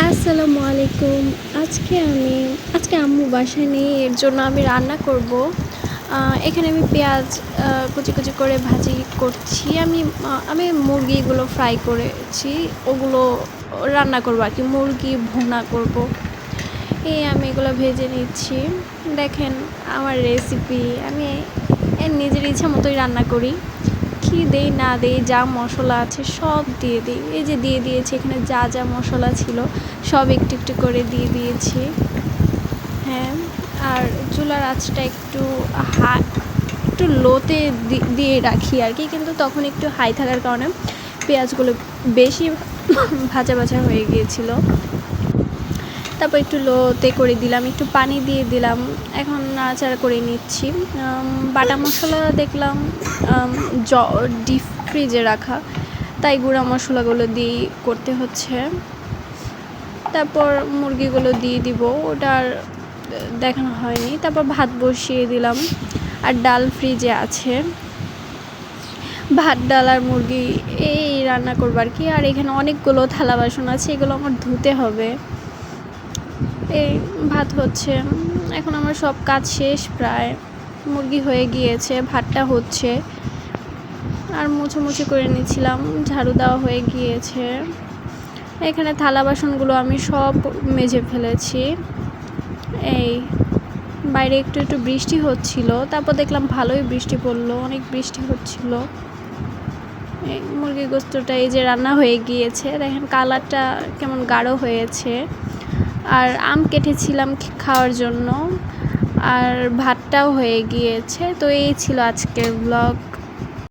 আসসালামু আলাইকুম। আজকে আম্মু বাসায় নেই, এর জন্য আমি রান্না করব। এখানে আমি পেঁয়াজ কুচি, কুচি করে ভাজি করছি। আমি মুরগিগুলো ফ্রাই করেছি। ওগুলো রান্না করব আরকি। মুরগি ভুনা করব। আমি এগুলো ভেজে নিচ্ছি। দেখেন আমার রেসিপি। আমি নিজের ইচ্ছা মতোই রান্না করি। কি দেই না দেই, যা মশলা আছে সব দিয়ে দিই। এই যে দিয়ে দিয়েছি, এখানে যা যা মশলা ছিল সব একটু একটু করে দিয়ে দিয়েছি। হ্যাঁ, আর চুলার আঁচটা একটু লোতে দিয়ে রাখি আর কি, কিন্তু তখন একটু হাই থাকার কারণে পেঁয়াজগুলো বেশি ভাজা ভাজা হয়ে গিয়েছিল। তারপর একটু লোতে করে দিলাম, একটু পানি দিয়ে দিলাম। এখন নাড়াচাড়া করে নিচ্ছি। বাটা মশলা দেখলাম ডিপ ফ্রিজে রাখা, তাই গুঁড়া মশলাগুলো দিয়ে করতে হচ্ছে। তারপর মুরগিগুলো দিয়ে দিব, ওটা আর দেখানো হয়নি। তারপর ভাত বসিয়ে দিলাম, আর ডাল ফ্রিজে আছে। ভাত, ডাল আর মুরগি এই রান্না করবো আর কি। আর এখানে অনেকগুলো থালা বাসন আছে, এগুলো আমার ধুতে হবে। এই ভাত হচ্ছে, এখন আমার সব কাজ শেষ প্রায়। মুরগি হয়ে গিয়েছে, ভাতটা হচ্ছে, আর মুছামুছি করে নিচ্ছিলাম। ঝাড়ু দেওয়া হয়ে গিয়েছে। এখানে থালা বাসনগুলো আমি সব মেজে ফেলেছি। এই বাইরে একটু একটু বৃষ্টি হচ্ছিল, তারপর দেখলাম ভালোই বৃষ্টি পড়লো, অনেক বৃষ্টি হচ্ছিল। এই মুরগির গোস্তটা এই যে রান্না হয়ে গিয়েছে, দেখেন কালারটা কেমন গাঢ় হয়েছে। আর আম কেটেছিলাম খাওয়ার জন্য, আর ভাতটাও হয়ে গিয়েছে। তো এই ছিল আজকের ব্লগ।